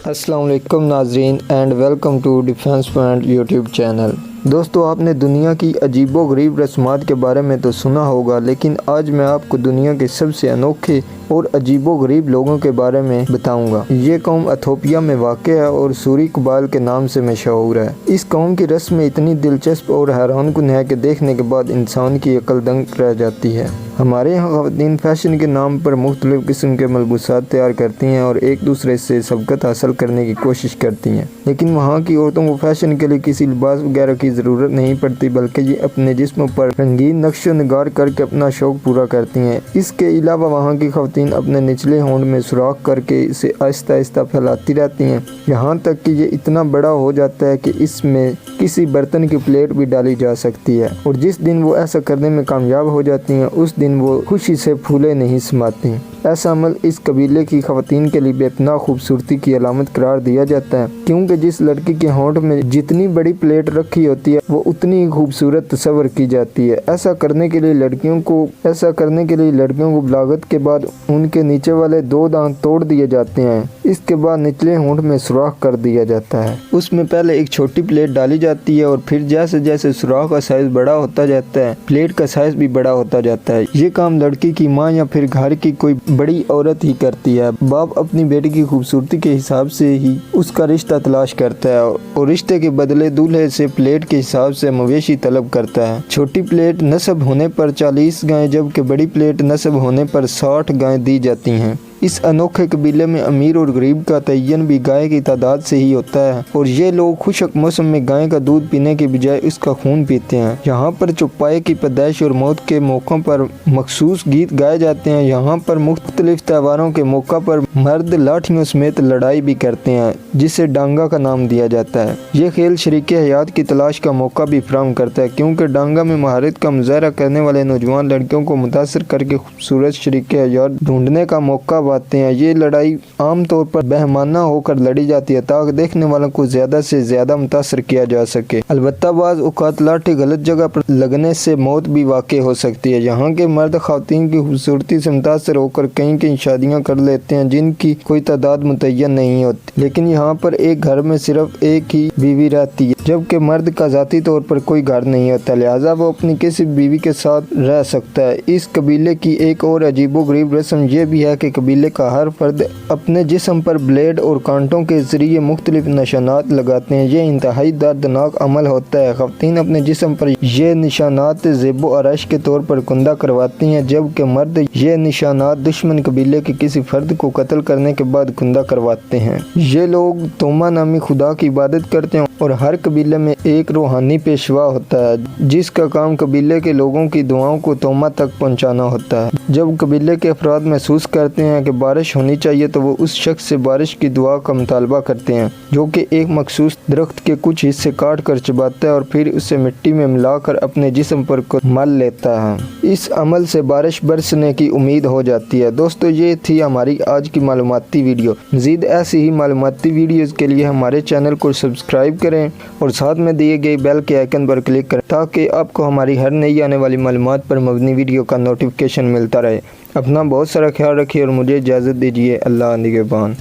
अस्सलाम वालेकुम नाजरीन and welcome to defence point YouTube channel. दोस्तों, आपने दुनिया की अजीबो-गरीब रस्मात के बारे में तो सुना होगा, लेकिन आज मैं आपको दुनिया के सबसे अनोखे और अजीबो-गरीब लोगों के बारे में बताऊंगा। ये कौम इथियोपिया में वाक़ है और सूरी कबाइल के नाम से मशहूर है। इस कौम की रस्में इतनी दिलचस्प और हैरानकुन है कि देखने के बाद इंसान की अक्ल दंग रह जाती है। हमारे यहाँ ख़वातीन फ़ैशन के नाम पर मुख्तलिफ़ किस्म के मलबूसात तैयार करती हैं और एक दूसरे से सबकत हासिल करने की कोशिश करती हैं, लेकिन वहाँ की औरतों को फ़ैशन के लिए किसी लिबास वगैरह की ज़रूरत नहीं पड़ती, बल्कि ये अपने जिस्म पर रंगीन नक्शो निगार करके अपना शौक़ पूरा करती हैं। इसके अलावा वहाँ की ख़वातीन अपने निचले होंठ में सुराख करके इसे आहिस्ता आहिस्ता फैलाती रहती हैं, यहाँ तक कि ये इतना बड़ा हो जाता है कि इसमें किसी बर्तन की प्लेट भी डाली जा सकती है। और जिस दिन वो ऐसा करने में कामयाब हो जाती हैं, उस दिन वो खुशी से फूले नहीं समाती। ऐसा अमल इस कबीले की ख़वातीन के लिए बेपनाह खूबसूरती की अलामत करार दिया जाता है, क्योंकि जिस लड़की के होंठ में जितनी बड़ी प्लेट रखी होती है वो उतनी खूबसूरत तस्वर की जाती है। ऐसा करने के लिए लड़कियों को बलागत के बाद उनके नीचे वाले 2 दांत तोड़ दिए जाते हैं। इसके बाद निचले होंठ में सुराख कर दिया जाता है। उसमें पहले एक छोटी प्लेट डाली जाती है और फिर जैसे जैसे सुराख का साइज बड़ा होता जाता है, प्लेट का साइज भी बड़ा होता जाता है। ये काम लड़की की माँ या फिर घर की कोई बड़ी औरत ही करती है। बाप अपनी बेटी की खूबसूरती के हिसाब से ही उसका रिश्ता तलाश करता है और रिश्ते के बदले दूल्हे से प्लेट के हिसाब से मवेशी तलब करता है। छोटी प्लेट नस्ब होने पर 40 गायें, जबकि बड़ी प्लेट नस्ब होने पर 60 गायें दी जाती हैं। इस अनोखे कबीले में अमीर और गरीब का तयन भी गाय की तादाद से ही होता है और ये लोग खुशक मौसम में गाय का दूध पीने के बजाय उसका खून पीते हैं। यहाँ पर चौपाई की पैदाइश और मौत के मौक़ों पर मखसूस गीत गाए जाते हैं। यहाँ पर मुख्तलिफ त्योहारों के मौका पर मर्द लाठियों समेत लड़ाई भी करते हैं, जिसे डांगा का नाम दिया जाता है। ये खेल शरीक हयात की तलाश का मौका भी फराहम करता है, क्योंकि डांगा में महारत का मुजाहरा करने वाले नौजवान लड़कियों को मुतासर करके खूबसूरत शरीक हयात ढूंढने का मौका पाते हैं। ये लड़ाई आमतौर पर बहमाना होकर लड़ी जाती है ताकि देखने वालों को ज्यादा से ज्यादा मुतासर किया जा सके। अलबत्ता बाज़ औक़ात लाठी गलत जगह पर लगने से मौत भी वाक़ हो सकती है। यहाँ के मर्द ख़वातीन की खूबसूरती से मुतासर होकर कई शादियाँ कर लेते हैं, जिनकी कोई तादाद मुतय्यन नहीं होती, लेकिन यहाँ पर एक घर में सिर्फ एक ही बीवी रहती है, जबकि मर्द का ज़ाती तौर पर कोई घर नहीं होता, लिहाजा वो अपनी किसी बीवी के साथ रह सकता है। इस कबीले की एक और अजीबो-गरीब रस्म ये भी है कि कबीले का हर फर्द अपने जिस्म पर ब्लेड और कांटों के जरिए मुख्तलिफ निशानात लगाते हैं। ये इंतहाई दर्दनाक अमल होता है। ख़वातीन अपने जिस्म पर ये निशानात ज़ेबो आराइश के तौर पर कुंदा करवाती हैं, जबकि मर्द ये निशानात दुश्मन कबीले के किसी फर्द को कत्ल करने के बाद कुंदा करवाते हैं। ये लोग तोमा नामी खुदा की इबादत करते हैं और हर कबीले में एक रूहानी पेशवा होता है, जिसका काम कबीले के लोगों की दुआओं को तोमा तक पहुँचाना होता है। जब कबीले के अफराद महसूस करते हैं कि बारिश होनी चाहिए तो वो उस शख्स से बारिश की दुआ का मुतालबा करते हैं, जो कि एक मखसूस दरख्त के कुछ हिस्से काट कर चबाता है और फिर उसे मिट्टी में मिलाकर अपने जिस्म पर मल लेता है। इस अमल से बारिश बरसने की उम्मीद हो जाती है। दोस्तों, ये थी हमारी आज की मालूमाती वीडियो। मज़ीद ऐसी ही मालूमाती वीडियोज़ के लिए हमारे चैनल को सब्सक्राइब करें और साथ में दिए गए बेल के आइकन पर क्लिक करें, ताकि आपको हमारी हर नई आने वाली मालूमात पर मबनी वीडियो का नोटिफिकेशन मिलता रहे। अपना बहुत सारा ख्याल रखिए और मुझे इजाज़त दीजिए। अल्लाह निगहबान।